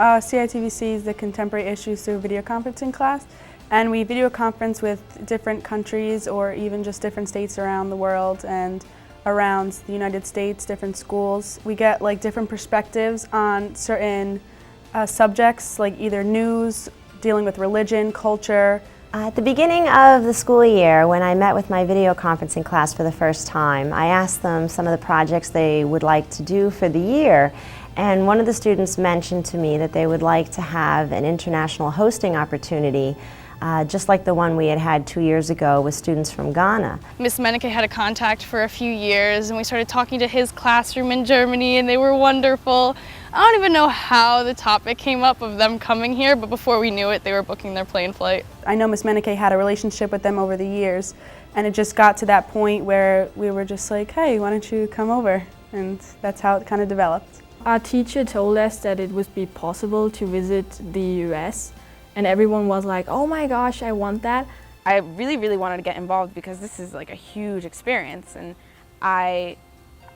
CITVC is the Contemporary Issues Through Video Conferencing class, and we video conference with different countries or even just different states around the world and around the United States, different schools. We get like different perspectives on certain subjects, like either news, dealing with religion, culture. At the beginning of the school year, when I met with my video conferencing class for the first time, I asked them some of the projects they would like to do for the year. And one of the students mentioned to me that they would like to have an international hosting opportunity, just like the one we had had 2 years ago with students from Ghana. Miss Menike had a contact for a few years, and we started talking to his classroom in Germany, and they were wonderful. I don't even know how the topic came up of them coming here, but before we knew it, they were booking their plane flight. I know Miss Menike had a relationship with them over the years, and it just got to that point where we were just like, hey, why don't you come over? And that's how it kind of developed. Our teacher told us that it would be possible to visit the US, and everyone was like, oh my gosh, I want that. I really wanted to get involved because this is like a huge experience, and I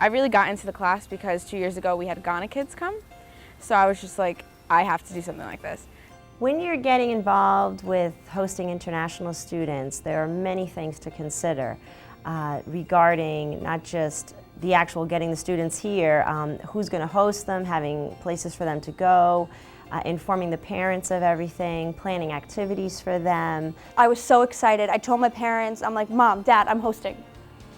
really got into the class because 2 years ago we had Ghana kids come, so I was just like, I have to do something like this. When you're getting involved with hosting international students, there are many things to consider regarding not just the actual getting the students here, who's going to host them, having places for them to go, informing the parents of everything, planning activities for them. I was so excited. I told my parents, I'm like, Mom, Dad, I'm hosting.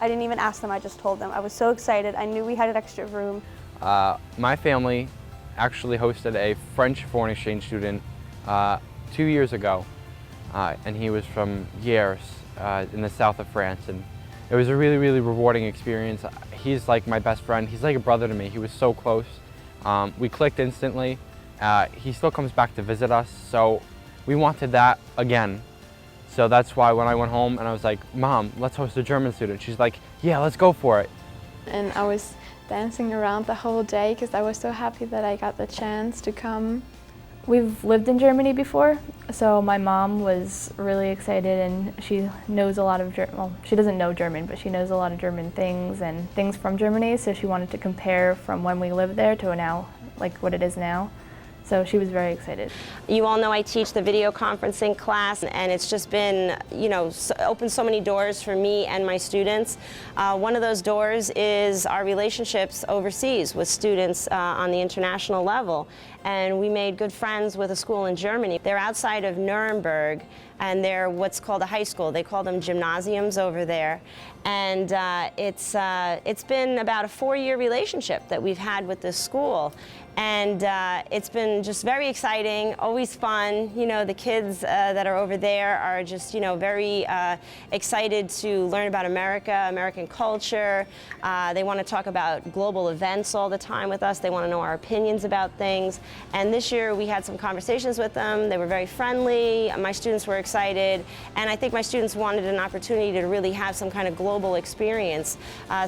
I didn't even ask them, I just told them. I was so excited. I knew we had an extra room. My family actually hosted a French foreign exchange student 2 years ago, and he was from Hyères in the south of France, and it was a really rewarding experience. He's like my best friend. He's like a brother to me. He was so close. We clicked instantly. He still comes back to visit us, so we wanted that again. So that's why when I went home and I was like, Mom, let's host a German student. She's like, yeah, let's go for it. And I was dancing around the whole day because I was so happy that I got the chance to come. We've lived in Germany before, so my mom was really excited, and she knows a lot of well, she doesn't know German, but she knows a lot of German things and things from Germany, so she wanted to compare from when we lived there to now, like what it is now. So she was very excited. You all know I teach the video conferencing class, and it's just been, opened so many doors for me and my students. One of those doors is our relationships overseas with students on the international level. And we made good friends with a school in Germany. They're outside of Nuremberg, and they're what's called a high school. They call them gymnasiums over there. And it's been about a 4-year relationship that we've had with this school. And it's been just very exciting, always fun. The kids that are over there are just, very excited to learn about America, American culture. They want to talk about global events all the time with us. They want to know our opinions about things. And this year we had some conversations with them. They were very friendly. My students were excited. And I think my students wanted an opportunity to really have some kind of global experience.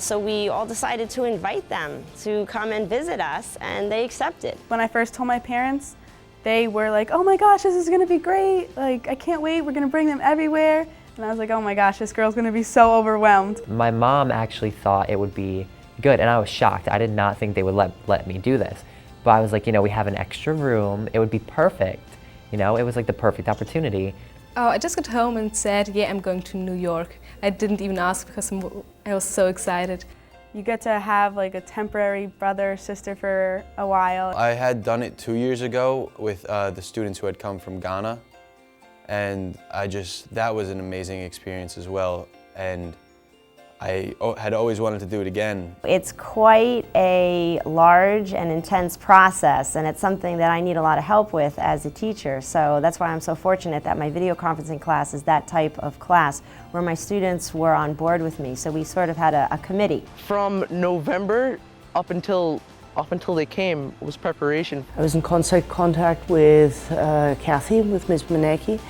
So we all decided to invite them to come and visit us, and they accepted. When I first told my parents, they were like, oh my gosh, this is going to be great. Like, I can't wait. We're going to bring them everywhere. And I was like, oh my gosh, this girl's going to be so overwhelmed. My mom actually thought it would be good, and I was shocked. I did not think they would let me do this. But I was like, we have an extra room. It would be perfect. It was like the perfect opportunity. Oh, I just got home and said, yeah, I'm going to New York. I didn't even ask because I was so excited. You get to have like a temporary brother or sister for a while. I had done it 2 years ago with the students who had come from Ghana, and that was an amazing experience as well, and I had always wanted to do it again. It's quite a large and intense process, and it's something that I need a lot of help with as a teacher. So that's why I'm so fortunate that my video conferencing class is that type of class where my students were on board with me. So we sort of had a committee. From November up until they came was preparation. I was in constant contact with Kathy, with Ms. Menike.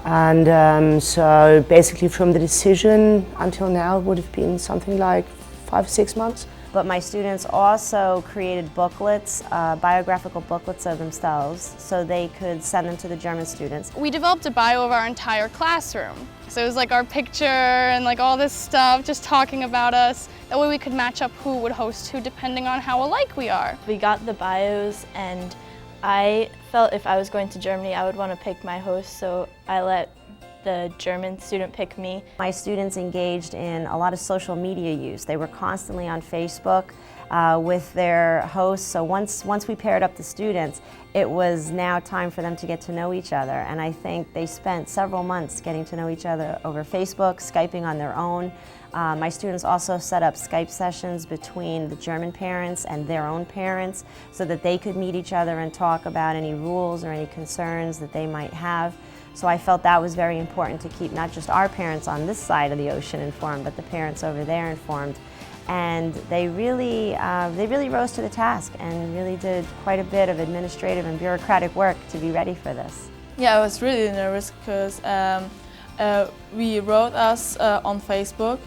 And so basically from the decision until now it would have been something like 5 or 6 months. But my students also created booklets, biographical booklets of themselves, so they could send them to the German students. We developed a bio of our entire classroom. So it was like our picture and like all this stuff, just talking about us. That way we could match up who would host who depending on how alike we are. We got the bios, and I felt if I was going to Germany, I would want to pick my host, so I let the German student pick me. My students engaged in a lot of social media use. They were constantly on Facebook with their hosts, so once we paired up the students, it was now time for them to get to know each other, and I think they spent several months getting to know each other over Facebook, Skyping on their own. My students also set up Skype sessions between the German parents and their own parents so that they could meet each other and talk about any rules or any concerns that they might have. So I felt that was very important to keep not just our parents on this side of the ocean informed, but the parents over there informed. And they really rose to the task and really did quite a bit of administrative and bureaucratic work to be ready for this. Yeah, I was really nervous because we wrote us on Facebook,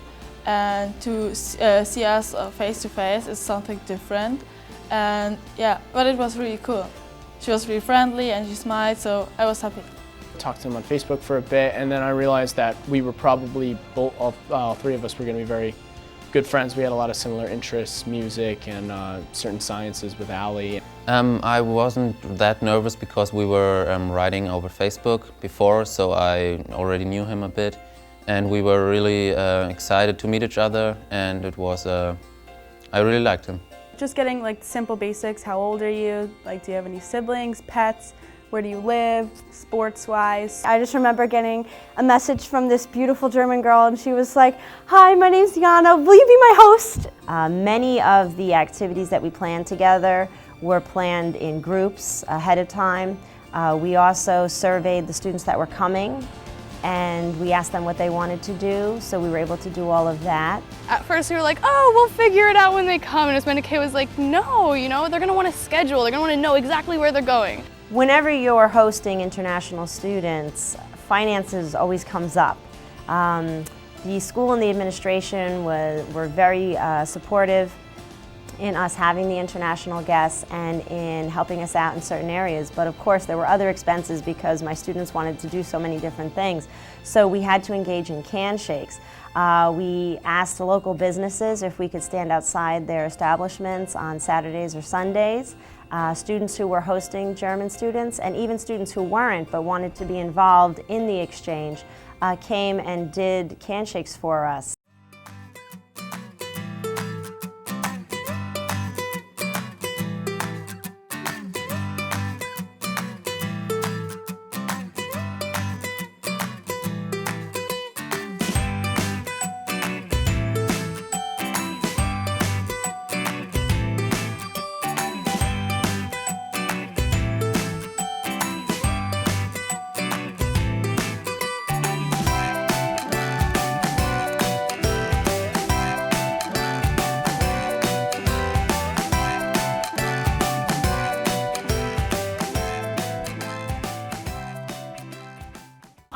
and to see us face to face is something different. And yeah, but it was really cool. She was really friendly and she smiled, so I was happy. Talked to him on Facebook for a bit, and then I realized that we were probably all three of us were going to be very good friends. We had a lot of similar interests, music and certain sciences with Ali. I wasn't that nervous because we were writing over Facebook before, so I already knew him a bit, and we were really excited to meet each other, and it was I really liked him. Just getting like simple basics. How old are you? Like, do you have any siblings, pets? Where do you live, sports-wise? I just remember getting a message from this beautiful German girl, and she was like, "Hi, my name's Jana, will you be my host?" Many of the activities that we planned together were planned in groups ahead of time. We also surveyed the students that were coming, and we asked them what they wanted to do, so we were able to do all of that. At first we were like, oh, we'll figure it out when they come, and Ms. Menike was like, no, you know, they're gonna want to schedule, they're gonna want to know exactly where they're going. Whenever you're hosting international students, finances always comes up. The school and the administration were very supportive in us having the international guests and in helping us out in certain areas. But of course there were other expenses because my students wanted to do so many different things. So we had to engage in can shakes. We asked local businesses if we could stand outside their establishments on Saturdays or Sundays. Students who were hosting German students and even students who weren't but wanted to be involved in the exchange came and did can shakes for us.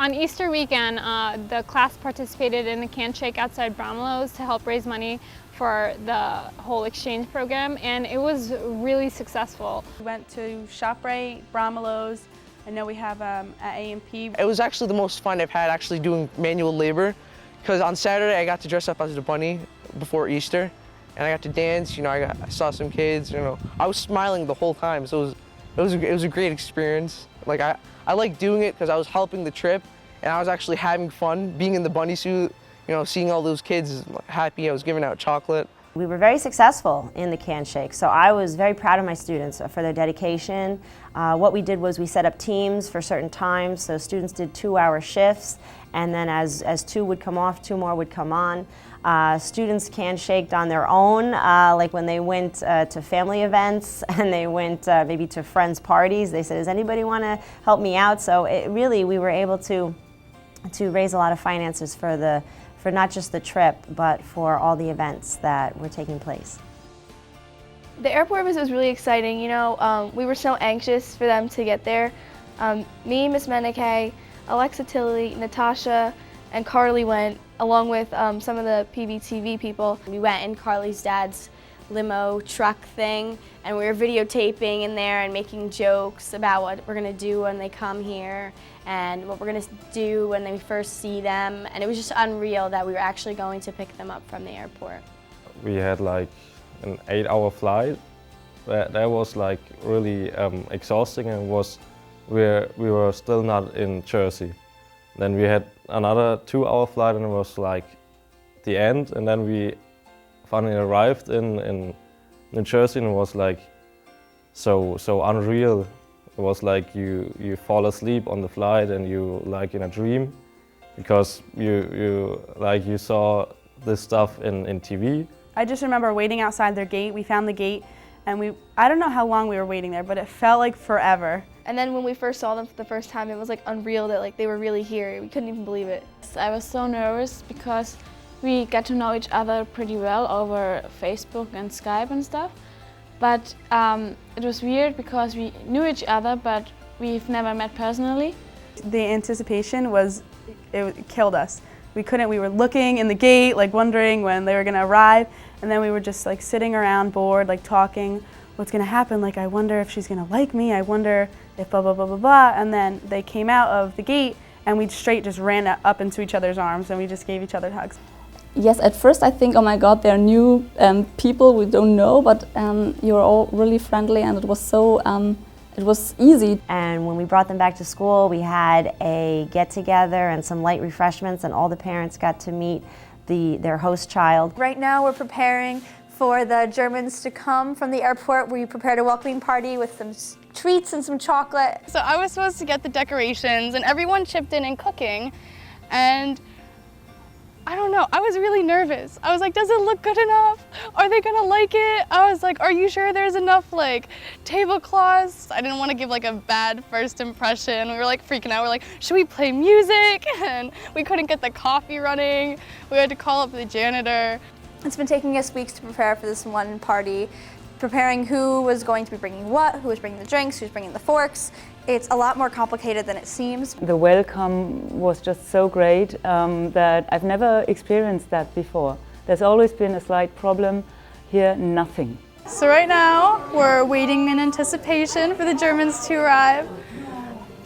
On Easter weekend, the class participated in the can shake outside Bromelo's to help raise money for the whole exchange program, and it was really successful. We went to ShopRite, Bromelo's. I know we have at A&P. It was actually the most fun I've had actually doing manual labor, because on Saturday I got to dress up as the bunny before Easter, and I got to dance. You know, I saw some kids. You know, I was smiling the whole time, so it was a great experience. Like I liked doing it because I was helping the trip, and I was actually having fun being in the bunny suit. You know, seeing all those kids happy. I was giving out chocolate. We were very successful in the can shake, so I was very proud of my students for their dedication. What we did was we set up teams for certain times, so students did 2-hour shifts, and then as 2 would come off, 2 more would come on. Students can shaked on their own, like when they went to family events and they went maybe to friends' parties. They said, does anybody want to help me out? So really we were able to raise a lot of finances for not just the trip, but for all the events that were taking place. The airport was really exciting. You know, we were so anxious for them to get there. Me, Ms. Menike, Alexa Tilley, Natasha, and Carly went, along with some of the PVTV people. We went in Carly's dad's limo truck thing, and we were videotaping in there and making jokes about what we're gonna do when they come here and what we're gonna do when we first see them. And it was just unreal that we were actually going to pick them up from the airport. We had like an 8-hour flight that was like really exhausting, and we were still not in Jersey. Then we had another 2-hour flight, and it was like the end, and then we finally arrived in New Jersey, and it was like so unreal. It was like you fall asleep on the flight and you like in a dream, because you saw this stuff in TV. I just remember waiting outside their gate. We found the gate, and I don't know how long we were waiting there, but it felt like forever. And then when we first saw them for the first time, it was like unreal that like they were really here. We couldn't even believe it. I was so nervous because we got to know each other pretty well over Facebook and Skype and stuff. But it was weird because we knew each other, but we've never met personally. The anticipation it killed us. We were looking in the gate, like wondering when they were gonna arrive, and then we were just like sitting around bored, like talking, what's gonna happen? Like, I wonder if she's gonna like me, I wonder if blah, blah, blah, blah, blah. And then they came out of the gate and we straight just ran up into each other's arms and we just gave each other hugs. Yes, at first I think, oh my God, they're new people we don't know, but you're all really friendly, and it was so, it was easy. And when we brought them back to school, we had a get-together and some light refreshments, and all the parents got to meet their host child. Right now we're preparing for the Germans to come from the airport. We prepared a welcoming party with some treats and some chocolate. So I was supposed to get the decorations, and everyone chipped in cooking, and I don't know, I was really nervous. I was like, does it look good enough? Are they gonna like it? I was like, are you sure there's enough like tablecloths? I didn't want to give like a bad first impression. We were like freaking out. We're like, should we play music? And we couldn't get the coffee running. We had to call up the janitor. It's been taking us weeks to prepare for this one party, preparing who was going to be bringing what, who was bringing the drinks, who's bringing the forks. It's a lot more complicated than it seems. The welcome was just so great that I've never experienced that before. There's always been a slight problem. Here, nothing. So right now, we're waiting in anticipation for the Germans to arrive.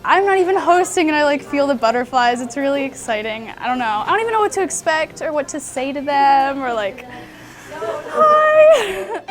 I'm not even hosting and I like feel the butterflies. It's really exciting. I don't know. I don't even know what to expect or what to say to them or like, hi.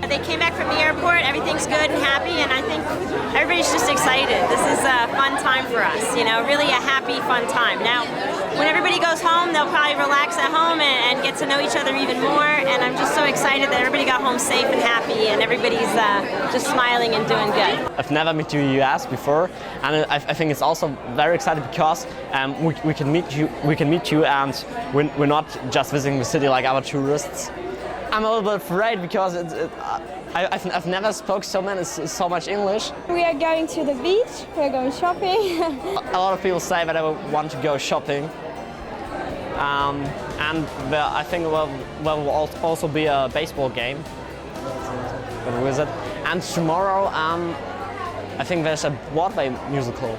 They came back from the airport, everything's good and happy, and I think everybody's just excited. This is a fun time for us, you know, really a happy, fun time. Now, when everybody goes home, they'll probably relax at home and get to know each other even more, and I'm just so excited that everybody got home safe and happy, and everybody's just smiling and doing good. I've never been to the US before, and I think it's also very exciting because we can meet you, and we're not just visiting the city like other tourists. I'm a little bit afraid because I've never spoke so much English. We are going to the beach, we are going shopping. A lot of people say that I want to go shopping. And I think there will also be a baseball game. Gonna visit. And tomorrow, I think there's a Broadway musical.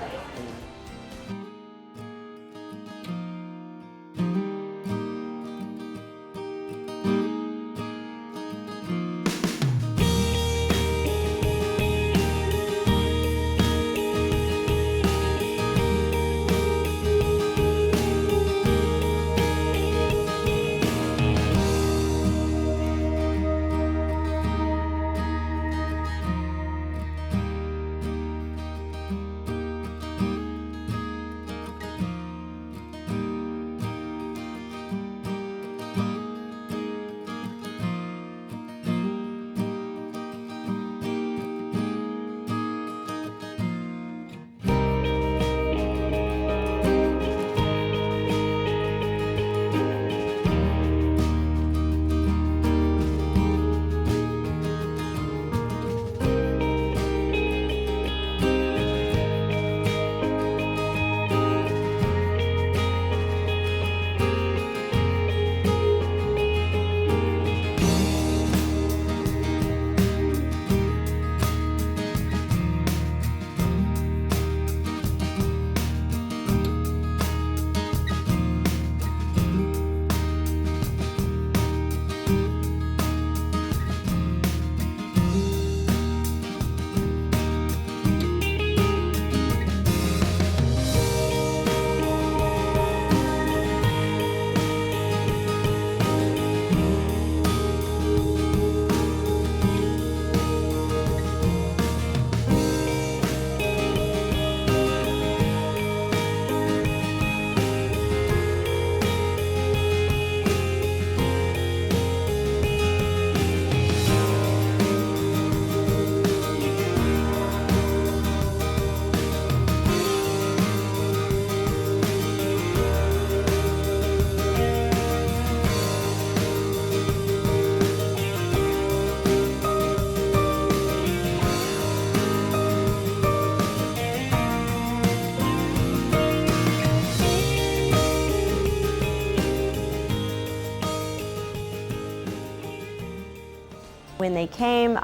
When they came,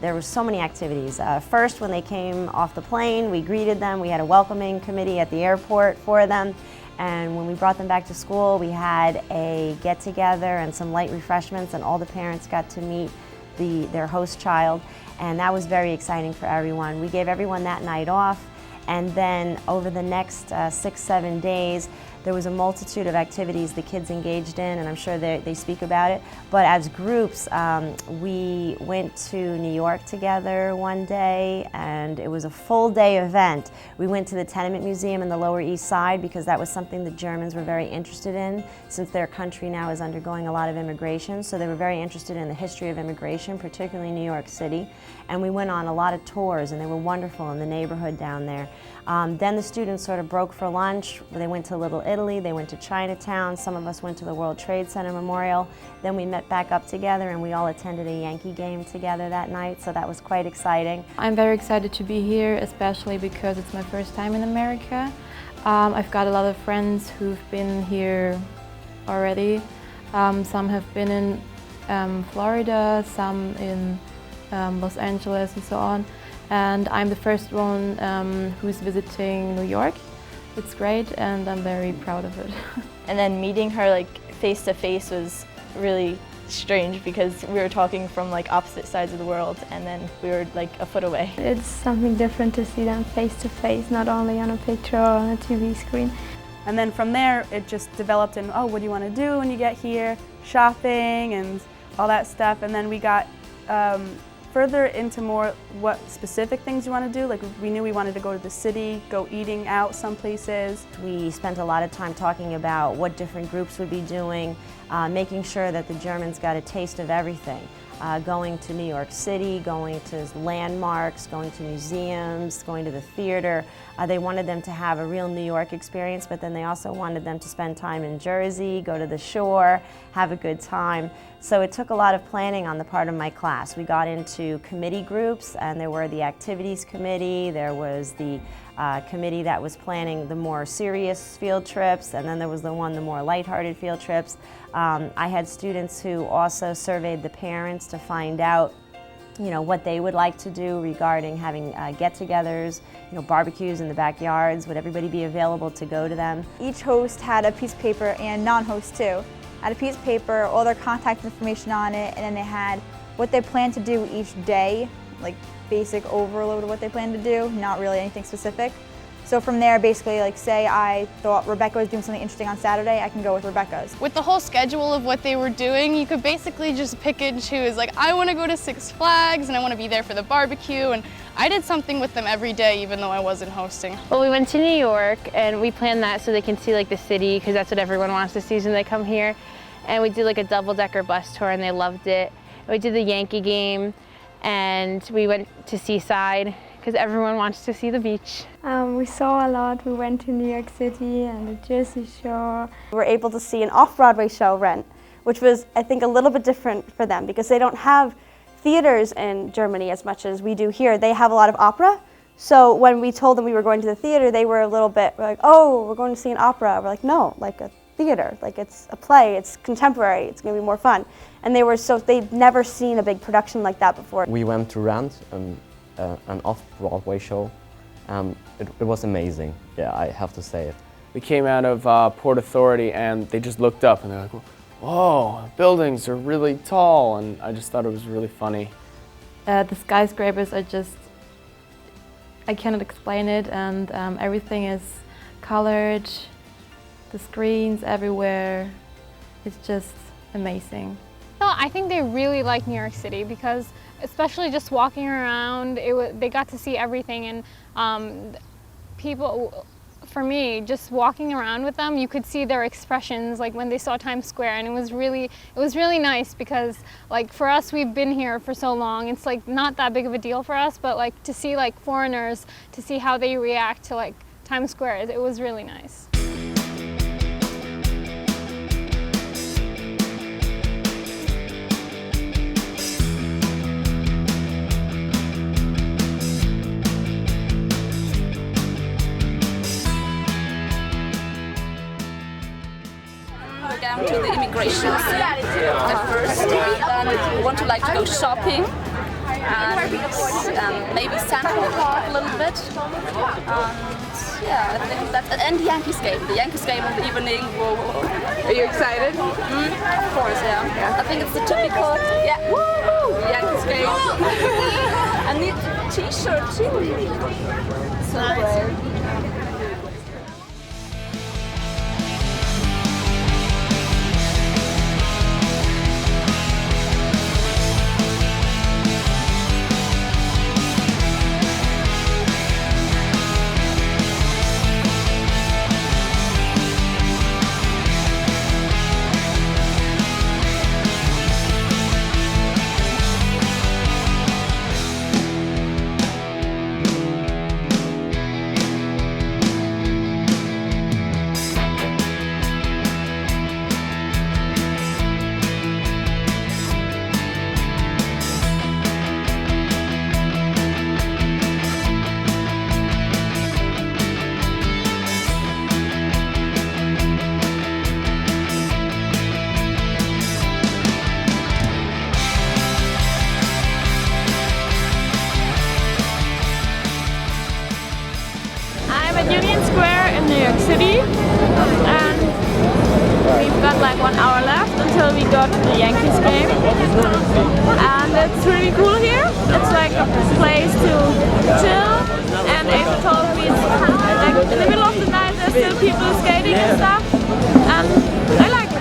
there were so many activities. First, when they came off the plane, we greeted them. We had a welcoming committee at the airport for them. And when we brought them back to school, we had a get-together and some light refreshments, and all the parents got to meet their host child. And that was very exciting for everyone. We gave everyone that night off. And then over the next 6-7 days, there was a multitude of activities the kids engaged in, and I'm sure they speak about it. But as groups, we went to New York together one day, and it was a full-day event. We went to the Tenement Museum in the Lower East Side because that was something the Germans were very interested in, since their country now is undergoing a lot of immigration. So they were very interested in the history of immigration, particularly New York City. And we went on a lot of tours, and they were wonderful in the neighborhood down there. Then the students sort of broke for lunch. They went to Little Italy, they went to Chinatown, some of us went to the World Trade Center Memorial. Then we met back up together and we all attended a Yankee game together that night, so that was quite exciting. I'm very excited to be here, especially because it's my first time in America. I've got a lot of friends who've been here already. Some have been in Florida, some in Los Angeles and so on. And I'm the first one who's visiting New York. It's great, and I'm very proud of it. And then meeting her like face to face was really strange because we were talking from like opposite sides of the world, and then we were like a foot away. It's something different to see them face to face, not only on a picture or on a TV screen. And then from there, it just developed in, oh, what do you want to do when you get here? Shopping and all that stuff. And then we got further into more what specific things you want to do. Like we knew we wanted to go to the city, go eating out some places. We spent a lot of time talking about what different groups would be doing, making sure that the Germans got a taste of everything. going to New York City, going to landmarks, going to museums, going to the theater. They wanted them to have a real New York experience, but then they also wanted them to spend time in Jersey, go to the shore, have a good time. So it took a lot of planning on the part of my class. We got into committee groups, and there were the activities committee, there was the committee that was planning the more serious field trips, and then there was the more lighthearted field trips. I had students who also surveyed the parents to find out what they would like to do regarding having get-togethers, barbecues in the backyards. Would everybody be available to go to them? Each host had a piece of paper, and non-host too, had a piece of paper, all their contact information on it, and then they had what they planned to do each day, like basic overload of what they planned to do, not really anything specific. So from there, basically, like say I thought Rebecca was doing something interesting on Saturday, I can go with Rebecca's. With the whole schedule of what they were doing, you could basically just pick and choose. Like, I want to go to Six Flags and I want to be there for the barbecue, and I did something with them every day even though I wasn't hosting. Well, we went to New York and we planned that so they can see like the city, because that's what everyone wants to see when they come here. And we did like a double-decker bus tour and they loved it. We did the Yankee game and we went to Seaside because everyone wants to see the beach. We saw a lot. We went to New York City and the Jersey Shore. We were able to see an off-Broadway show, Rent, which was, I think, a little bit different for them because they don't have theaters in Germany as much as we do here. They have a lot of opera. So when we told them we were going to the theater, they were a little bit like, oh, we're going to see an opera. We're like, no, like a theater, like it's a play, it's contemporary, it's going to be more fun. And they'd never seen a big production like that before. We went to Rent, an off-Broadway show. It was amazing, yeah, I have to say it. We came out of Port Authority and they just looked up and they're like, whoa, buildings are really tall, and I just thought it was really funny. The skyscrapers are just, I cannot explain it, and everything is colored, the screens everywhere, it's just amazing. No, I think they really like New York City because especially just walking around, they got to see everything, and people, for me, just walking around with them, you could see their expressions, like when they saw Times Square, and it was really nice because, like, for us, we've been here for so long, it's like not that big of a deal for us, but like to see like foreigners, to see how they react to like Times Square, it was really nice. Down to the immigration at first, then we want to go shopping and maybe Central Park a little bit. Yeah, I think that, and the Yankees game in the evening. Are you excited? Of course, yeah. I think it's the typical, Yankees game. I need a t-shirt too. So great. In New York City, and we've got like 1 hour left until we go to the Yankees game, and it's really cool here. It's like a place to chill, and Ava told me it's like in the middle of the night there's still people skating and stuff, and I like it.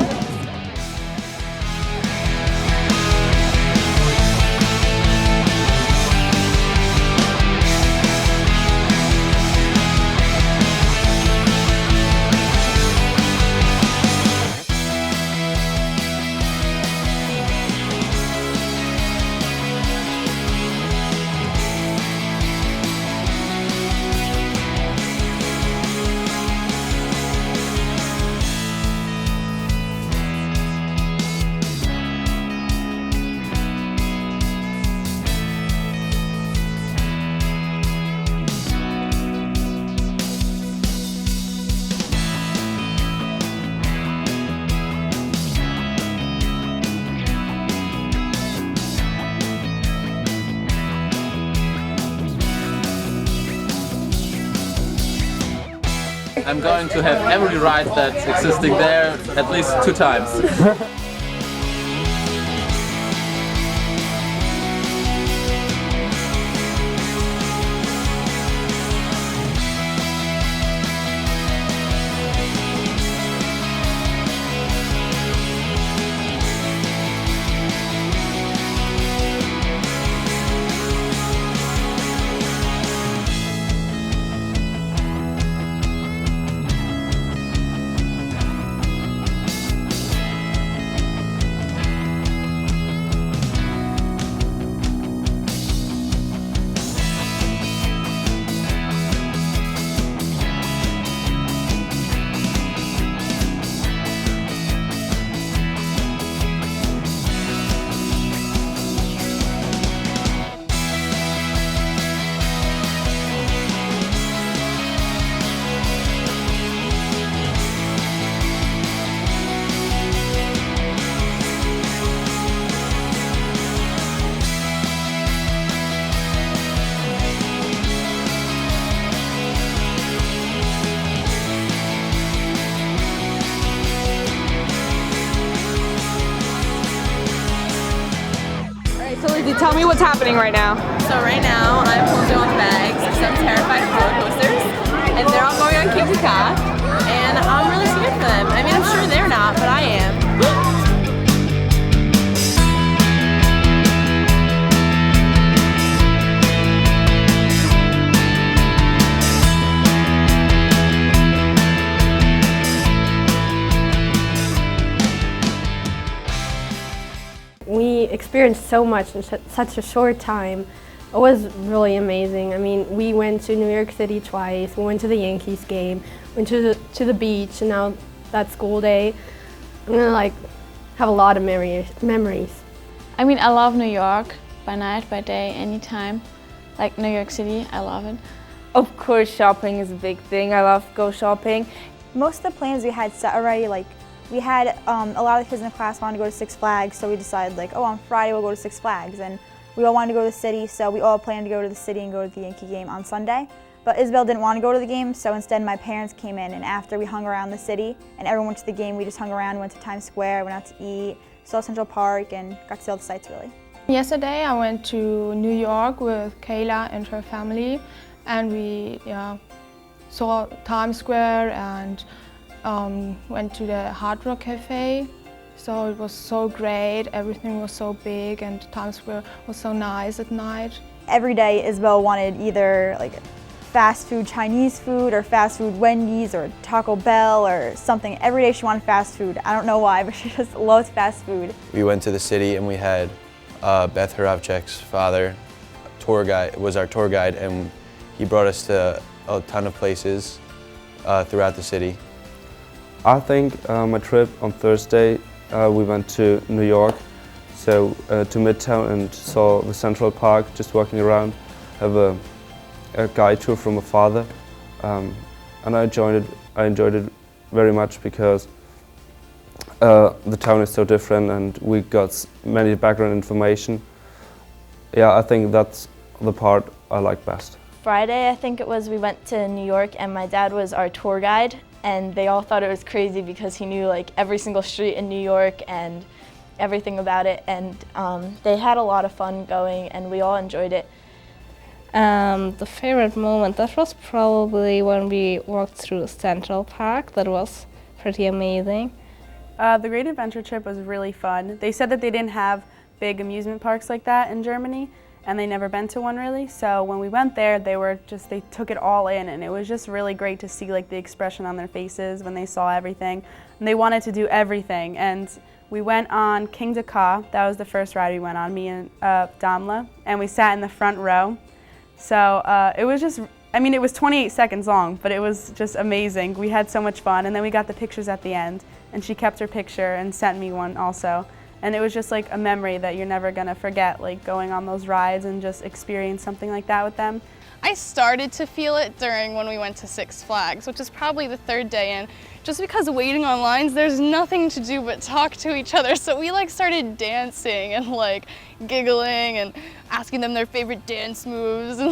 I'm going to have every ride that's existing there at least 2 times. Tell me what's happening right now. So right now, I'm holding on bags because I'm terrified of roller coasters, and they're all going on King Ka, and I'm really scared for them. I mean, I'm sure they're not, but I am. We experienced so much in such a short time. It was really amazing. I mean, we went to New York City twice, we went to the Yankees game, went to the beach, and now that school day, I'm gonna have a lot of memories. I mean, I love New York by night, by day, anytime. Like New York City, I love it. Of course, shopping is a big thing. I love to go shopping. Most of the plans we had set already, we had a lot of the kids in the class wanted to go to Six Flags, so we decided on Friday we'll go to Six Flags, and we all wanted to go to the city, so we all planned to go to the city and go to the Yankee game on Sunday. But Isabel didn't want to go to the game, so instead my parents came in, and after we hung around the city and everyone went to the game, we just hung around, went to Times Square, went out to eat, saw Central Park, and got to see all the sights really. Yesterday I went to New York with Kayla and her family, and we saw Times Square and went to the Hard Rock Cafe. So it was so great, everything was so big, and Times Square was so nice at night. Every day Isabel wanted either fast food Chinese food or fast food Wendy's or Taco Bell or something. Every day she wanted fast food. I don't know why, but she just loves fast food. We went to the city and we had Beth Horovchek's father was our tour guide, and he brought us to a ton of places throughout the city. I think my trip on Thursday, we went to New York, so to Midtown, and saw the Central Park, just walking around, have a guide tour from my father, and I enjoyed it very much because the town is so different and we got many background information. Yeah, I think that's the part I like best. Friday, I think it was, we went to New York and my dad was our tour guide, and they all thought it was crazy because he knew every single street in New York and everything about it, and they had a lot of fun going and we all enjoyed it. The favorite moment, that was probably when we walked through Central Park. That was pretty amazing. The Great Adventure trip was really fun. They said that they didn't have big amusement parks like that in Germany, and they never been to one really. So when we went there, they took it all in, and it was just really great to see the expression on their faces when they saw everything. And they wanted to do everything. And we went on King Ka. That was the first ride we went on, me and Damla, and we sat in the front row. So it was just, it was 28 seconds long, but it was just amazing. We had so much fun, and then we got the pictures at the end, and she kept her picture and sent me one also. And it was just a memory that you're never gonna forget, going on those rides and just experience something like that with them. I started to feel it during when we went to Six Flags, which is probably the third day in. Just because waiting on lines, there's nothing to do but talk to each other. So we started dancing and giggling and asking them their favorite dance moves, and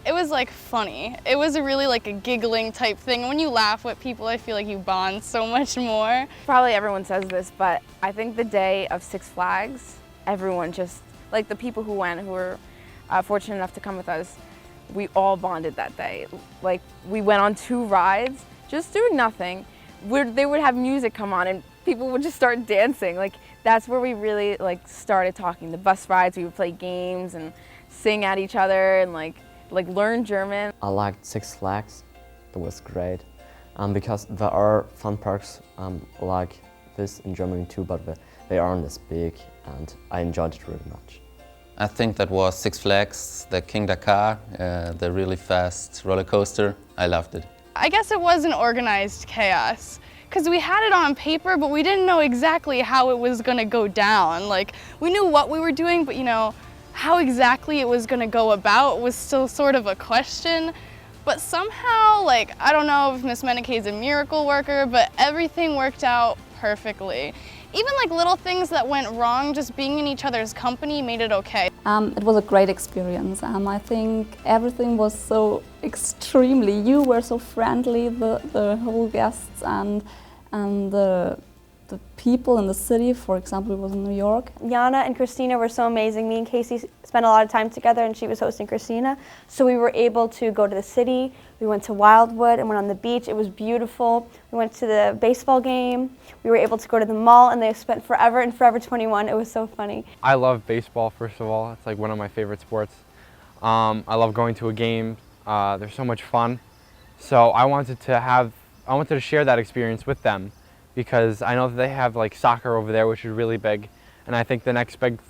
it was like funny. It was really like a giggling type thing. When you laugh with people, I feel like you bond so much more. Probably everyone says this, but I think the day of Six Flags, everyone just, like the people who went, who were fortunate enough to come with us, we all bonded that day. Like we went on 2 rides, just doing nothing. They would have music come on and people would just start dancing. Like that's where we really like started talking. The bus rides, we would play games and sing at each other and like learn German. I liked Six Flags. It was great because there are fun parks like this in Germany too, but they aren't as big, and I enjoyed it really much. I think that was Six Flags, the King Dakar, the really fast roller coaster. I loved it. I guess it was an organized chaos, because we had it on paper, but we didn't know exactly how it was going to go down. Like, we knew what we were doing, but you know, how exactly it was going to go about was still sort of a question. But somehow, like, I don't know if Miss Menike is a miracle worker, but everything worked out perfectly. Even like little things that went wrong, just being in each other's company made it okay. It was a great experience. I think everything was so extremely, you were so friendly, the whole guests and the people in the city. For example, it was in New York. Jana and Christina were so amazing. Me and Casey spent a lot of time together, and she was hosting Christina. So we were able to go to the city. We went to Wildwood and went on the beach. It was beautiful. We went to the baseball game. We were able to go to the mall, and they spent forever in Forever 21. It was so funny. I love baseball, first of all. It's like one of my favorite sports. I love going to a game. They're so much fun. So I wanted to share that experience with them, because I know that they have like soccer over there, which is really big, and I think the next big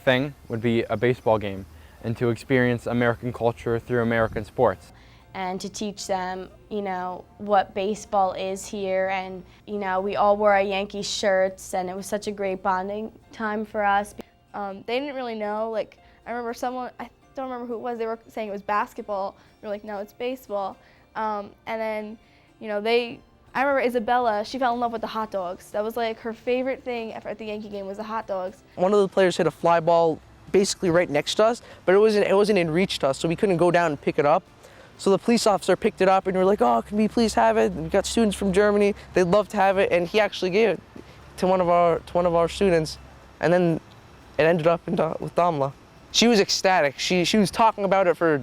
thing would be a baseball game, and to experience American culture through American sports. And to teach them, you know, what baseball is here, and you know, we all wore our Yankees shirts, and it was such a great bonding time for us. They didn't really know, like, I remember someone, I don't remember who it was, they were saying it was basketball. We were like, no, it's baseball. And then, you know, I remember Isabella, she fell in love with the hot dogs. That was like her favorite thing at the Yankee game was the hot dogs. One of the players hit a fly ball basically right next to us, but it wasn't in reach to us, so we couldn't go down and pick it up. So the police officer picked it up and we were like, oh, can we please have it? And we got students from Germany, they'd love to have it, and he actually gave it to one of our students, and then it ended up with Damla. She was ecstatic. She was talking about it for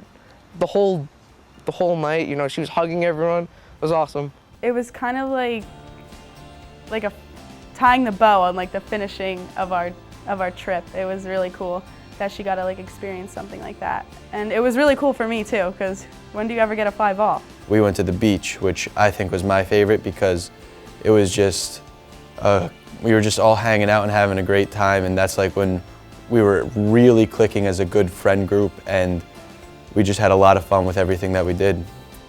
the whole night. You know, she was hugging everyone. It was awesome. It was kind of like tying the bow on like the finishing of our trip. It was really cool that she got to like experience something like that. And it was really cool for me too, because when do you ever get a fly ball? We went to the beach, which I think was my favorite, because it was just, we were just all hanging out and having a great time, and that's like when we were really clicking as a good friend group, and we just had a lot of fun with everything that we did.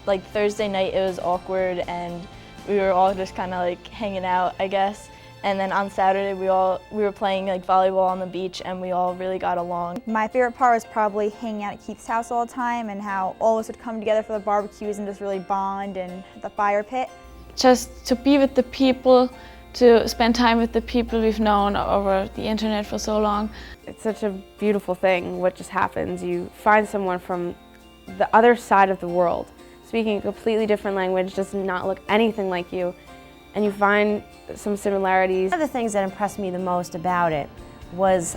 Like Thursday night, it was awkward, and we were all just kind of like hanging out, I guess. And then on Saturday, we were playing like volleyball on the beach, and we all really got along. My favorite part was probably hanging out at Keith's house all the time, and how all of us would come together for the barbecues and just really bond in the fire pit. Just to be with the people, to spend time with the people we've known over the internet for so long. It's such a beautiful thing what just happens. You find someone from the other side of the world, speaking a completely different language, does not look anything like you, and you find some similarities. One of the things that impressed me the most about it was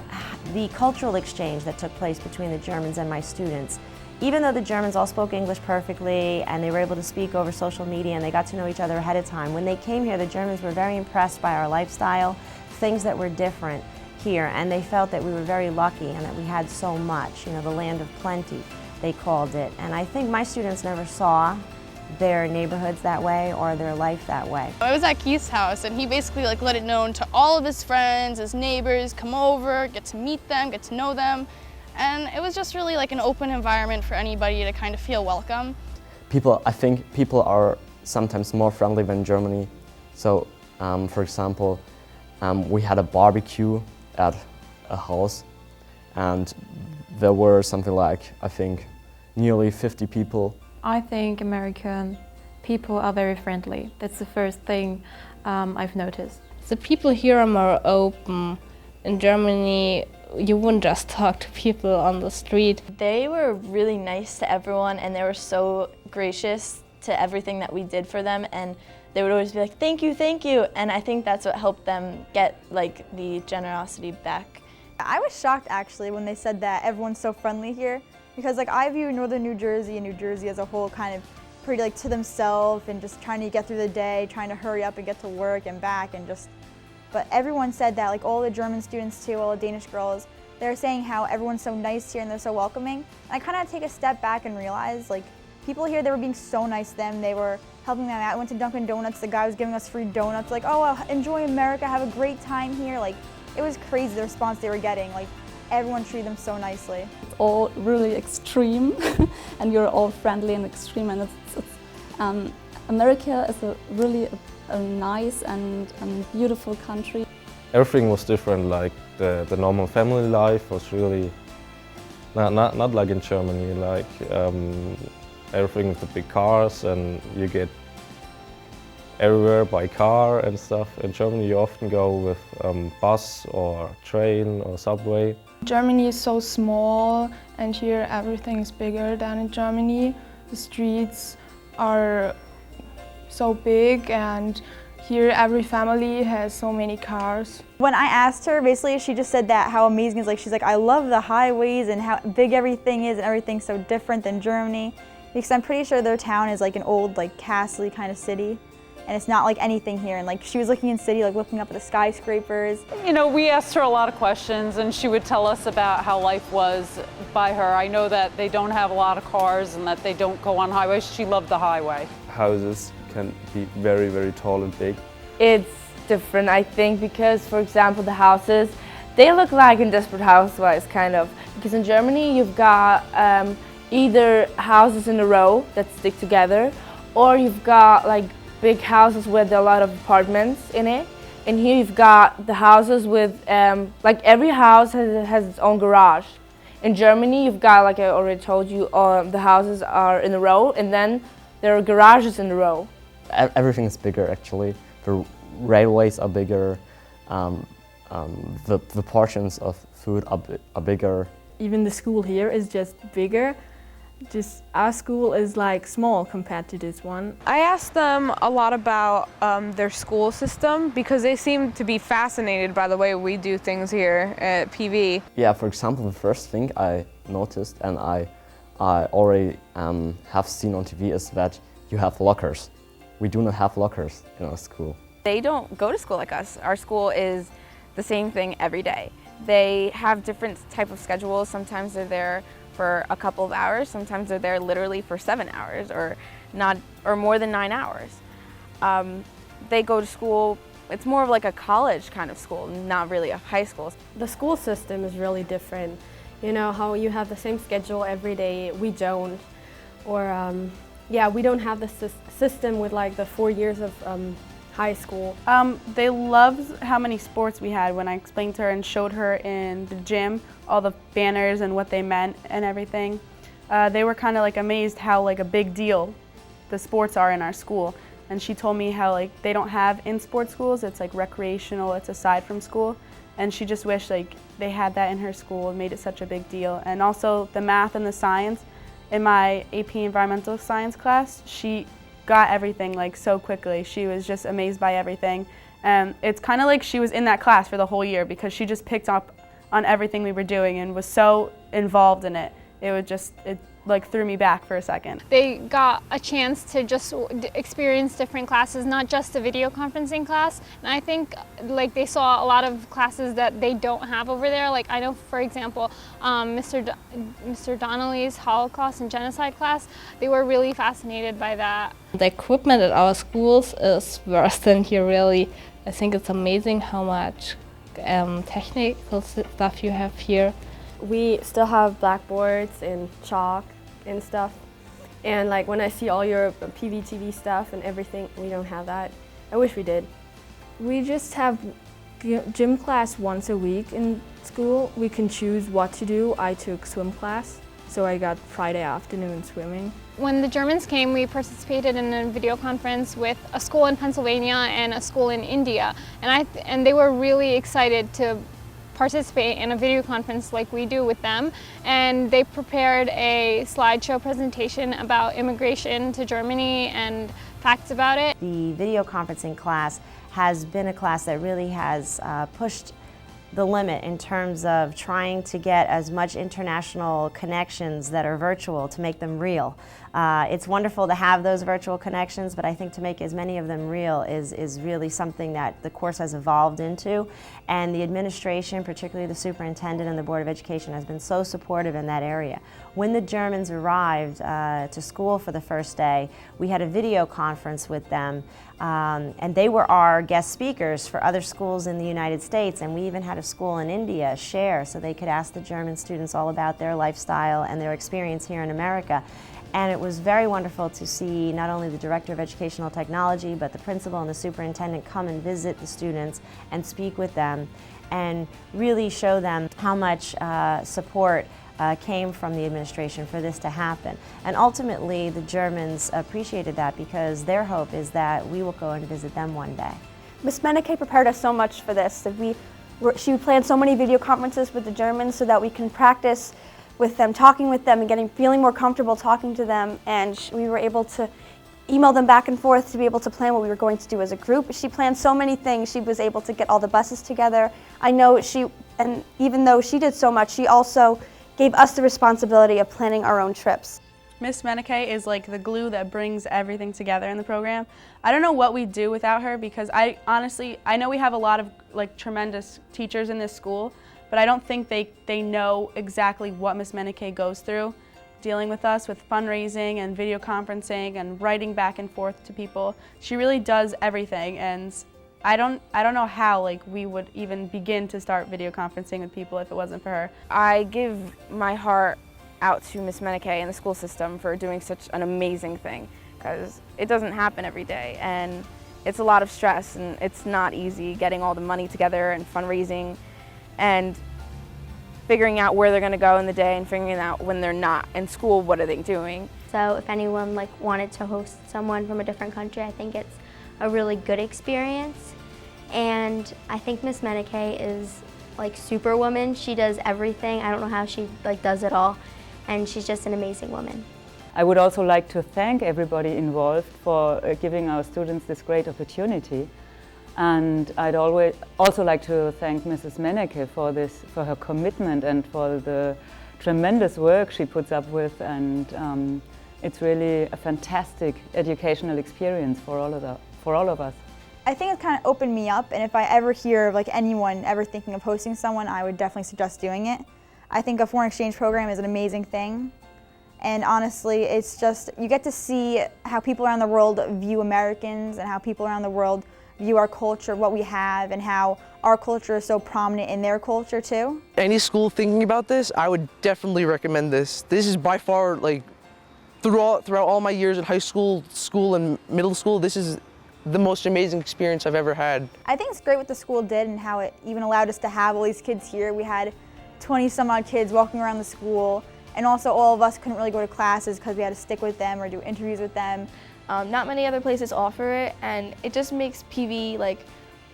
the cultural exchange that took place between the Germans and my students. Even though the Germans all spoke English perfectly and they were able to speak over social media and they got to know each other ahead of time, when they came here, the Germans were very impressed by our lifestyle, things that were different here, and they felt that we were very lucky and that we had so much, you know, the land of plenty, they called it. And I think my students never saw their neighborhoods that way or their life that way. I was at Keith's house, and he basically like let it known to all of his friends, his neighbors, come over, get to meet them, get to know them. And it was just really like an open environment for anybody to kind of feel welcome. I think people are sometimes more friendly than Germany. So, for example, we had a barbecue at a house, and there were something like, I think, nearly 50 people. I think American people are very friendly. That's the first thing I've noticed. The people here are more open in Germany, you wouldn't just talk to people on the street. They were really nice to everyone, and they were so gracious to everything that we did for them, and they would always be like, thank you, and I think that's what helped them get like the generosity back. I was shocked actually when they said that everyone's so friendly here, because like I view northern New Jersey and New Jersey as a whole kind of pretty like to themselves and just trying to get through the day, trying to hurry up and get to work and back and just, but everyone said that, like all the German students too, all the Danish girls, they're saying how everyone's so nice here and they're so welcoming. And I kind of take a step back and realize like people here, they were being so nice to them, they were helping them out. I went to Dunkin' Donuts, the guy was giving us free donuts, like, oh, enjoy America, have a great time here. Like, it was crazy the response they were getting. Like, everyone treated them so nicely. It's all really extreme, and you're all friendly and extreme, and America is a really a nice and beautiful country. Everything was different, like the normal family life was really not like in Germany, like everything with the big cars, and you get everywhere by car and stuff. In Germany you often go with bus or train or subway. Germany is so small, and here everything is bigger than in Germany. The streets are so big, and here every family has so many cars. When I asked her, basically she just said that how amazing it's like. She's like, I love the highways and how big everything is, and everything's so different than Germany. Because I'm pretty sure their town is like an old like castle-y kind of city, and it's not like anything here. And like she was looking in city, like looking up at the skyscrapers. You know, we asked her a lot of questions, and she would tell us about how life was by her. I know that they don't have a lot of cars and that they don't go on highways. She loved the highway. Houses can be very, very tall and big. It's different, I think, because, for example, the houses, they look like in Desperate Housewives, kind of. Because in Germany, you've got either houses in a row that stick together, or you've got like big houses with a lot of apartments in it. And here you've got the houses with, like every house has its own garage. In Germany, you've got, like I already told you, the houses are in a row, and then there are garages in a row. Everything is bigger, actually. The railways are bigger, the portions of food are bigger. Even the school here is just bigger. Just our school is like small compared to this one. I asked them a lot about their school system because they seem to be fascinated by the way we do things here at PV. Yeah, for example, the first thing I noticed and I already have seen on TV is that you have lockers. We do not have lockers in our school. They don't go to school like us. Our school is the same thing every day. They have different type of schedules. Sometimes they're there for a couple of hours. Sometimes they're there literally for 7 hours or more than 9 hours. They go to school. It's more of like a college kind of school, not really a high school. The school system is really different. You know how you have the same schedule every day. We don't. Or yeah, we don't have the system with like the 4 years of high school. They loved how many sports we had when I explained to her and showed her in the gym all the banners and what they meant and everything. They were kind of like amazed how like a big deal the sports are in our school. And she told me how like they don't have in sports schools, it's like recreational, it's aside from school. And she just wished like they had that in her school and made it such a big deal. And also the math and the science. In my AP Environmental Science class, she got everything like so quickly. She was just amazed by everything. And it's kind of like she was in that class for the whole year because she just picked up on everything we were doing and was so involved in it. It like threw me back for a second. They got a chance to just experience different classes, not just the video conferencing class. And I think like they saw a lot of classes that they don't have over there. Like I know, for example, Mr. Donnelly's Holocaust and Genocide class, they were really fascinated by that. The equipment at our schools is worse than here, really. I think it's amazing how much technical stuff you have here. We still have blackboards and chalk and stuff. And like when I see all your PVTV stuff and everything, we don't have that. I wish we did. We just have gym class once a week in school. We can choose what to do. I took swim class, so I got Friday afternoon swimming. When the Germans came, we participated in a video conference with a school in Pennsylvania and a school in India. And they were really excited to participate in a video conference like we do with them, and they prepared a slideshow presentation about immigration to Germany and facts about it. The video conferencing class has been a class that really has pushed the limit in terms of trying to get as much international connections that are virtual to make them real. It's wonderful to have those virtual connections, but I think to make as many of them real is really something that the course has evolved into. And the administration, particularly the superintendent and the Board of Education, has been so supportive in that area. When the Germans arrived to school for the first day, we had a video conference with them, and they were our guest speakers for other schools in the United States, and we even had a school in India share so they could ask the German students all about their lifestyle and their experience here in America. And it was very wonderful to see not only the Director of Educational Technology, but the principal and the superintendent come and visit the students and speak with them and really show them how much support came from the administration for this to happen. And ultimately, the Germans appreciated that because their hope is that we will go and visit them one day. Ms. Menike prepared us so much for this. She planned so many video conferences with the Germans so that we can practice with them, talking with them and feeling more comfortable talking to them, and we were able to email them back and forth to be able to plan what we were going to do as a group. She planned so many things. She was able to get all the buses together. I know and even though she did so much, she also gave us the responsibility of planning our own trips. Miss Menike is like the glue that brings everything together in the program. I don't know what we'd do without her because I know we have a lot of tremendous teachers in this school, but I don't think they know exactly what Miss Menike goes through dealing with us with fundraising and video conferencing and writing back and forth to people. She really does everything, and I don't know how we would even begin to start video conferencing with people if it wasn't for her. I give my heart out to Miss Menike and the school system for doing such an amazing thing, because it doesn't happen every day and it's a lot of stress and it's not easy getting all the money together and fundraising and figuring out where they're going to go in the day and figuring out when they're not in school, what are they doing. So if anyone wanted to host someone from a different country, I think it's a really good experience. And I think Miss Menike is superwoman. She does everything. I don't know how she does it all, and she's just an amazing woman. I would also like to thank everybody involved for giving our students this great opportunity. And I'd also like to thank Mrs. Menike for her commitment and for the tremendous work she puts up with, and it's really a fantastic educational experience for all of us. I think it's kind of opened me up, and if I ever hear of anyone ever thinking of hosting someone, I would definitely suggest doing it. I think a foreign exchange program is an amazing thing, and honestly, it's just, you get to see how people around the world view Americans and how people around the world view our culture, what we have, and how our culture is so prominent in their culture too. Any school thinking about this, I would definitely recommend this. This is by far, throughout all my years in high school, and middle school, this is the most amazing experience I've ever had. I think it's great what the school did and how it even allowed us to have all these kids here. We had 20 some odd kids walking around the school, and also all of us couldn't really go to classes because we had to stick with them or do interviews with them. Not many other places offer it, and it just makes PV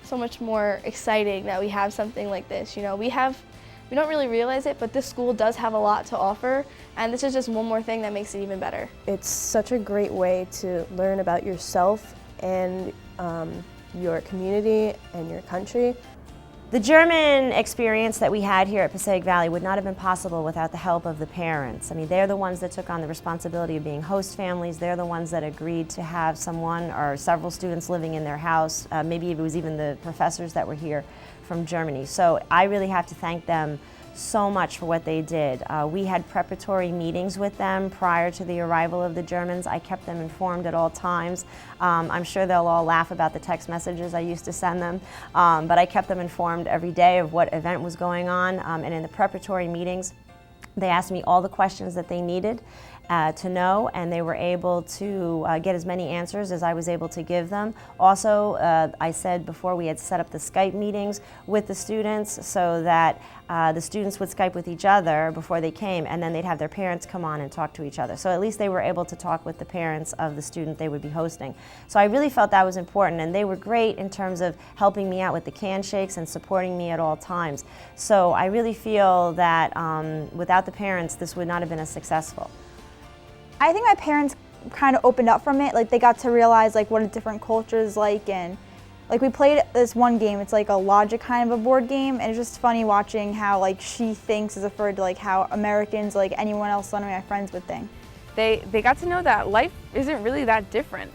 so much more exciting that we have something like this. We don't really realize it, but this school does have a lot to offer, and this is just one more thing that makes it even better. It's such a great way to learn about yourself and your community and your country. The German experience that we had here at Passaic Valley would not have been possible without the help of the parents. I mean, they're the ones that took on the responsibility of being host families. They're the ones that agreed to have someone or several students living in their house. Maybe it was even the professors that were here from Germany. So I really have to thank them so much for what they did. We had preparatory meetings with them prior to the arrival of the Germans. I kept them informed at all times. I'm sure they'll all laugh about the text messages I used to send them, but I kept them informed every day of what event was going on, and in the preparatory meetings, They asked me all the questions that they needed to know, and they were able to get as many answers as I was able to give them. Also, I said before, we had set up the Skype meetings with the students so that the students would Skype with each other before they came, and then they'd have their parents come on and talk to each other. So at least they were able to talk with the parents of the student they would be hosting. So I really felt that was important, and they were great in terms of helping me out with the can shakes and supporting me at all times. So I really feel that without the parents, this would not have been as successful. I think my parents kind of opened up from it. Like, they got to realize like what a different culture is like, and like we played this one game. It's like a logic kind of a board game, and it's just funny watching how like she thinks as referred to like how Americans, like anyone else, one of my friends would think. They got to know that life isn't really that different.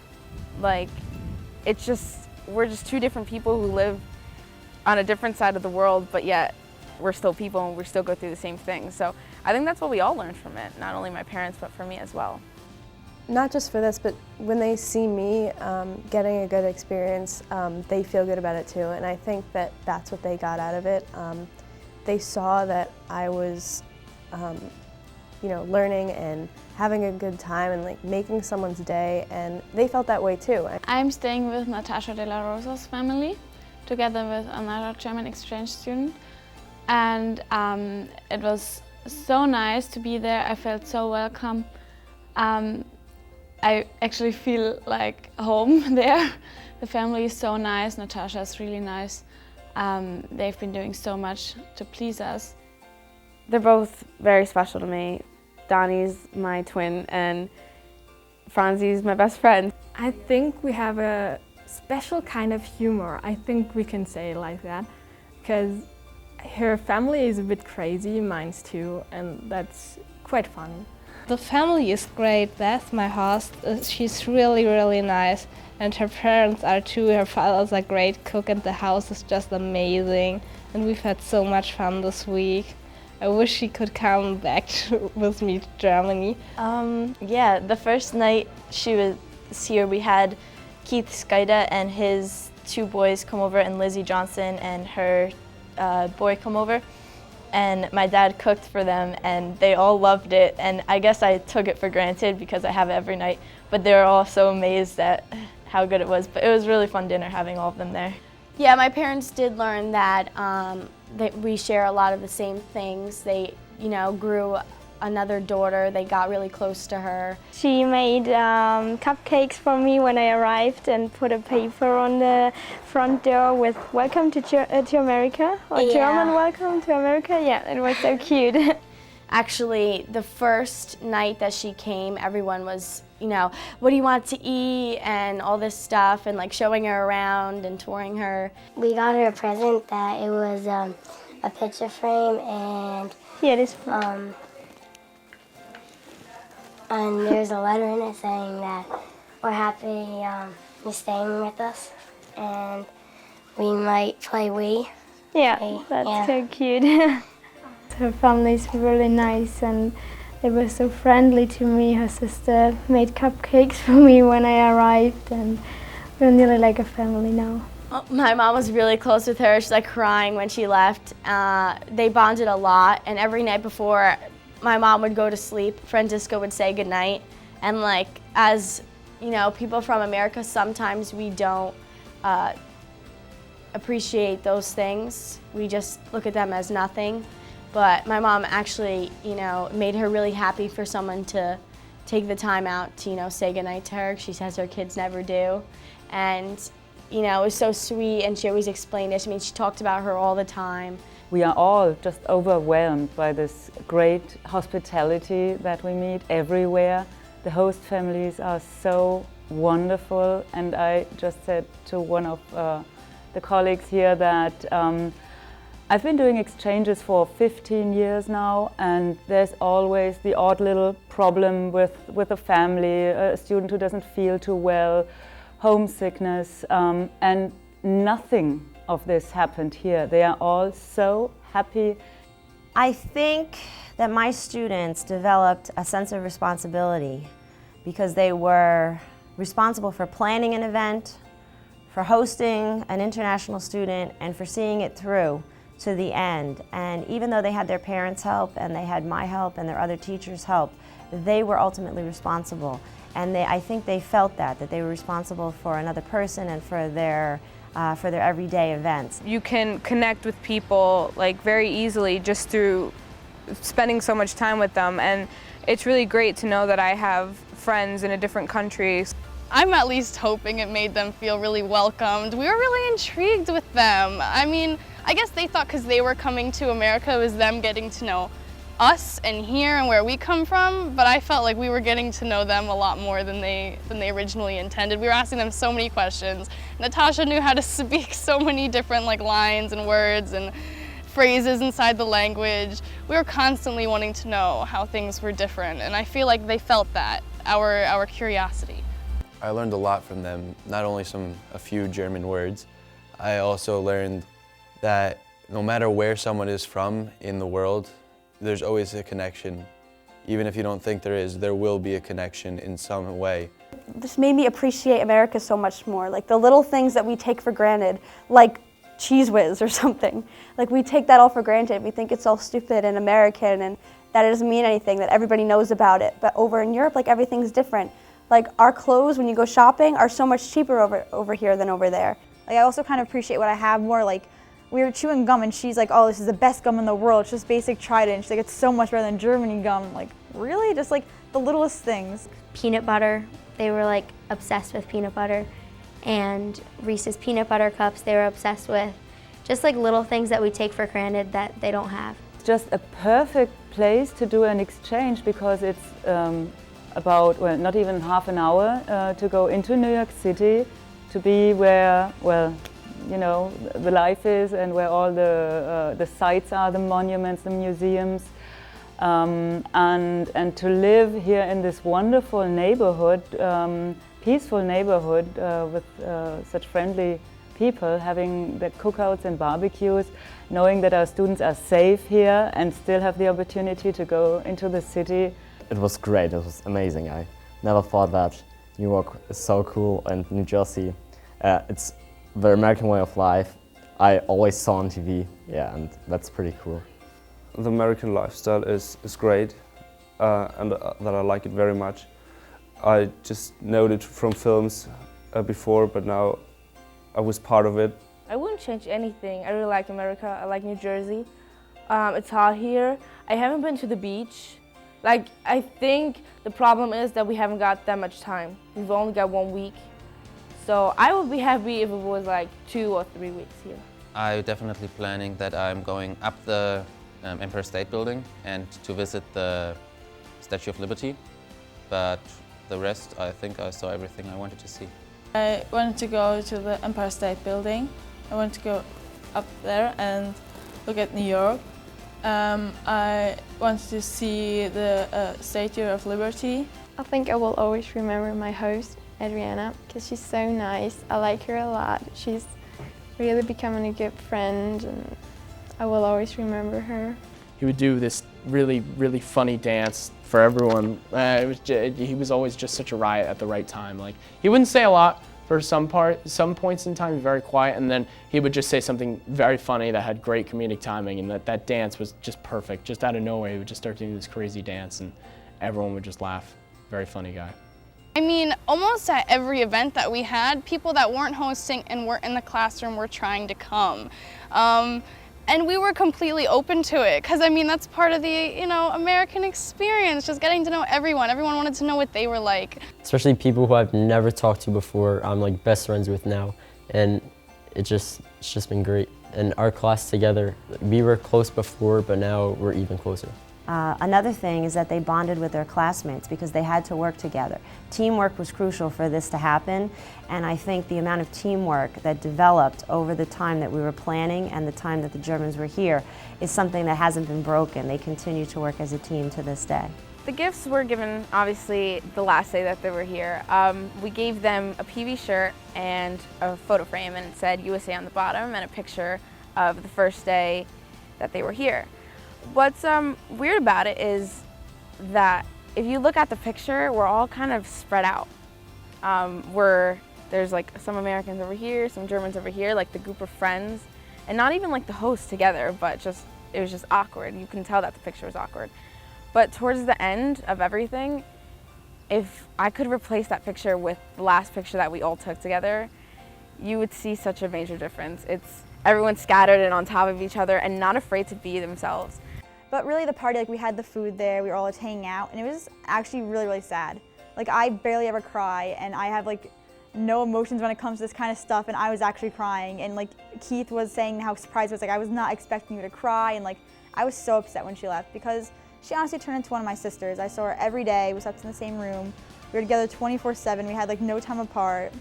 Like, it's just, we're just two different people who live on a different side of the world, but yet we're still people and we still go through the same things. So I think that's what we all learned from it, not only my parents, but for me as well. Not just for this, but when they see me getting a good experience, they feel good about it too, and I think that that's what they got out of it. They saw that I was, learning and having a good time and like making someone's day, and they felt that way too. I'm staying with Natasha de la Rosa's family, together with another German exchange student, and it was so nice to be there. I felt so welcome. I actually feel like home there. The family is so nice. Natasha is really nice. They've been doing so much to please us. They're both very special to me. Donnie's my twin and Franzi's my best friend. I think we have a special kind of humor. I think we can say it like that, because her family is a bit crazy, mine's too, and that's quite funny. The family is great. Beth, my host, she's really, really nice. And her parents are too. Her father's a great cook and the house is just amazing. And we've had so much fun this week. I wish she could come back with me to Germany. Yeah, the first night she was here, we had Keith Skida and his two boys come over, and Lizzie Johnson and her boy come over. And my dad cooked for them, and they all loved it. And I guess I took it for granted because I have it every night, but they were all so amazed at how good it was. But it was a really fun dinner having all of them there. Yeah, my parents did learn that we share a lot of the same things. They, grew another daughter. They got really close to her. She made cupcakes for me when I arrived and put a paper on the front door with "Welcome to America" or yeah. German "Welcome to America." Yeah, it was so cute. Actually, the first night that she came, everyone was, what do you want to eat and all this stuff, and like showing her around and touring her. We got her a present that it was a picture frame, and yeah, this and there's a letter in it saying that we're happy you're staying with us, and we might play Wii. Yeah, that's so cute. Her family's really nice, and they were so friendly to me. Her sister made cupcakes for me when I arrived, and we're nearly like a family now. My mom was really close with her. She's like crying when she left. They bonded a lot, and every night before my mom would go to sleep, Francisco would say goodnight. And like, as people from America, sometimes we don't appreciate those things. We just look at them as nothing. But my mom actually, made her really happy for someone to take the time out to, say goodnight to her. She says her kids never do. And, it was so sweet, and she always explained it. I mean, she talked about her all the time. We are all just overwhelmed by this great hospitality that we meet everywhere. The host families are so wonderful, and I just said to one of the colleagues here that I've been doing exchanges for 15 years now, and there's always the odd little problem with a family, a student who doesn't feel too well, homesickness, and nothing of this happened here. They are all so happy. I think that my students developed a sense of responsibility because they were responsible for planning an event, for hosting an international student, and for seeing it through to the end. And even though they had their parents' help and they had my help and their other teachers' help, they were ultimately responsible. And I think they felt that they were responsible for another person and for their everyday events. You can connect with people like very easily just through spending so much time with them, and it's really great to know that I have friends in a different country. I'm at least hoping it made them feel really welcomed. We were really intrigued with them. I mean, I guess they thought because they were coming to America, it was them getting to know us and here and where we come from, but I felt like we were getting to know them a lot more than they originally intended. We were asking them so many questions. Natasha knew how to speak so many different lines and words and phrases inside the language. We were constantly wanting to know how things were different, and I feel like they felt that, our curiosity. I learned a lot from them, not only a few German words. I also learned that no matter where someone is from in the world, there's always a connection. Even if you don't think there is, there will be a connection in some way. This made me appreciate America so much more, like the little things that we take for granted, like Cheese Whiz or something. Like we take that all for granted. We think it's all stupid and American and that it doesn't mean anything, that everybody knows about it. But over in Europe, like everything's different. Like our clothes, when you go shopping, are so much cheaper over here than over there. Like I also kind of appreciate what I have more. Like we were chewing gum and she's like, oh, this is the best gum in the world. It's just basic Trident. She's like, it's so much better than Germany gum. Like really? Just like the littlest things. Peanut butter. They were like obsessed with peanut butter. And Reese's peanut butter cups they were obsessed with. Just like little things that we take for granted that they don't have. It's just a perfect place to do an exchange because it's about, well, not even half an hour to go into New York City, to be where, well, you know, the life is and where all the sites are, the monuments, the museums, and to live here in this wonderful neighborhood, peaceful neighborhood with such friendly people, having the cookouts and barbecues, knowing that our students are safe here and still have the opportunity to go into the city. It was great, it was amazing. I never thought that New York is so cool and New Jersey. It's the American way of life I always saw on TV, yeah, and that's pretty cool. The American lifestyle is great and that I like it very much. I just know it from films before, but now I was part of it. I wouldn't change anything. I really like America. I like New Jersey. It's hot here. I haven't been to the beach. Like, I think the problem is that we haven't got that much time. We've only got 1 week. So I would be happy if it was like 2 or 3 weeks here. I'm definitely planning that I'm going up the Empire State Building and to visit the Statue of Liberty. But the rest, I think I saw everything I wanted to see. I wanted to go to the Empire State Building. I wanted to go up there and look at New York. I wanted to see the Statue of Liberty. I think I will always remember my host, Adriana, because she's so nice. I like her a lot. She's really becoming a good friend and I will always remember her. He would do this really, really funny dance for everyone. He was always just such a riot at the right time. Like, he wouldn't say a lot for some points in time, very quiet, and then he would just say something very funny that had great comedic timing, and that dance was just perfect. Just out of nowhere, he would just start doing this crazy dance, and everyone would just laugh. Very funny guy. I mean, almost at every event that we had, people that weren't hosting and weren't in the classroom were trying to come. And we were completely open to it, because I mean, that's part of the, American experience, just getting to know everyone. Everyone wanted to know what they were like. Especially people who I've never talked to before, I'm like best friends with now, and it's just been great. And our class together, we were close before, but now we're even closer. Another thing is that they bonded with their classmates because they had to work together. Teamwork was crucial for this to happen, and I think the amount of teamwork that developed over the time that we were planning and the time that the Germans were here is something that hasn't been broken. They continue to work as a team to this day. The gifts were given, obviously, the last day that they were here. We gave them a PV shirt and a photo frame, and it said USA on the bottom, and a picture of the first day that they were here. What's weird about it is that if you look at the picture, we're all kind of spread out. There's like some Americans over here, some Germans over here, like the group of friends. and not even like the host together, but just, it was just awkward. You can tell that the picture was awkward. But towards the end of everything, if I could replace that picture with the last picture that we all took together, you would see such a major difference. It's everyone scattered and on top of each other and not afraid to be themselves. But really the party, like we had the food there, we were all just hanging out, and it was actually really, really sad. Like I barely ever cry, and I have like no emotions when it comes to this kind of stuff, and I was actually crying. And like Keith was saying how surprised I was, like I was not expecting you to cry, and like I was so upset when she left because she honestly turned into one of my sisters. I saw her every day, we slept in the same room, we were together 24/7, we had like no time apart.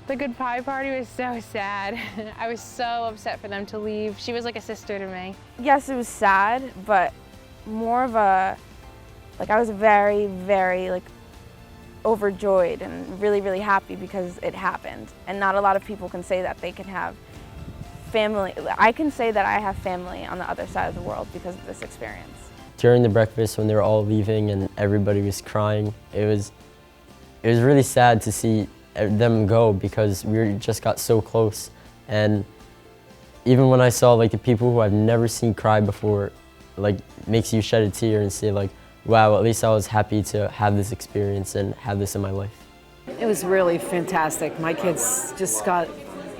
The goodbye party was so sad. I was so upset for them to leave. She was like a sister to me. Yes, it was sad, but more of a, like I was very, very like overjoyed and really, really happy because it happened. And not a lot of people can say that they can have family. I can say that I have family on the other side of the world because of this experience. During the breakfast when they were all leaving and everybody was crying, it was really sad to see them go because just got so close. And even when I saw like the people who I've never seen cry before, like makes you shed a tear and say like, wow, at least I was happy to have this experience and have this in my life. It was really fantastic. My kids just got,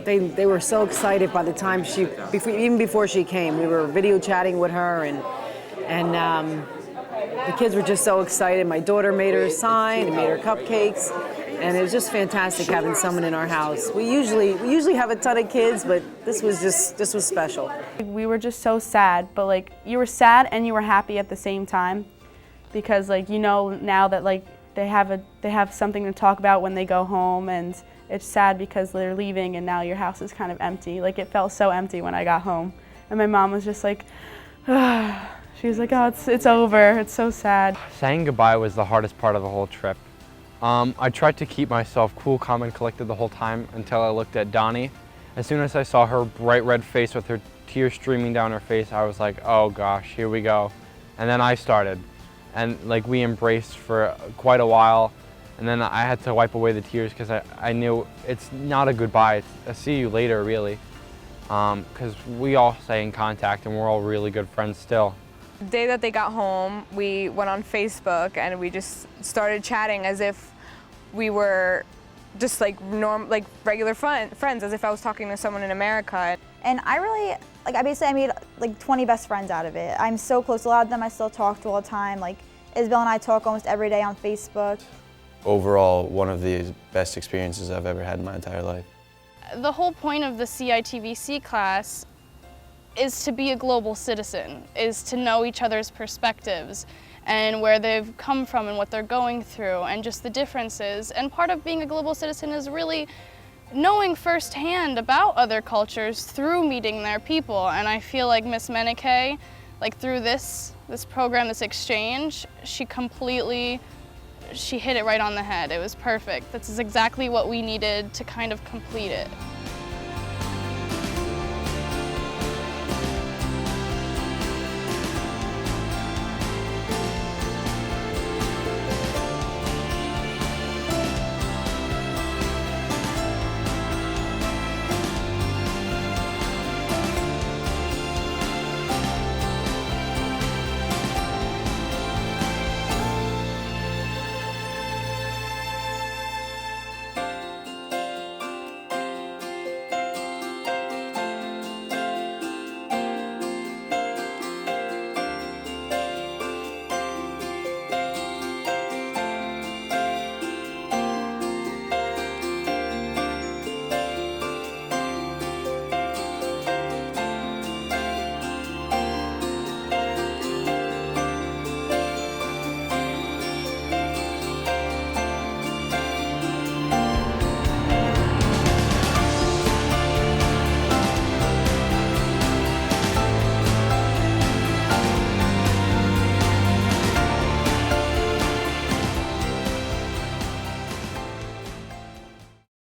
they were so excited by the time even before she came. We were video chatting with her and the kids were just so excited. My daughter made her a sign and made her cupcakes. And it was just fantastic having someone in our house. We usually have a ton of kids, but this was special. We were just so sad, but like you were sad and you were happy at the same time, because like you know now that like they have something to talk about when they go home, and it's sad because they're leaving and now your house is kind of empty. Like it felt so empty when I got home, and my mom was just like, she was like, oh, it's over. It's so sad. Saying goodbye was the hardest part of the whole trip. I tried to keep myself cool, calm, and collected the whole time until I looked at Donnie. As soon as I saw her bright red face with her tears streaming down her face, I was like, oh gosh, here we go. And then I started. And like we embraced for quite a while. And then I had to wipe away the tears because I knew it's not a goodbye, it's a see you later really. Because we all stay in contact and we're all really good friends still. The day that they got home, we went on Facebook and we just started chatting as if we were just like regular friends, as if I was talking to someone in America. And I made like 20 best friends out of it. I'm so close. A lot of them I still talk to all the time. Like Isabel and I talk almost every day on Facebook. Overall, one of the best experiences I've ever had in my entire life. The whole point of the CITVC class is to be a global citizen, is to know each other's perspectives and where they've come from and what they're going through and just the differences. And part of being a global citizen is really knowing firsthand about other cultures through meeting their people. And I feel like Miss Menike, like through this program, this exchange, she hit it right on the head. It was perfect. This is exactly what we needed to kind of complete it.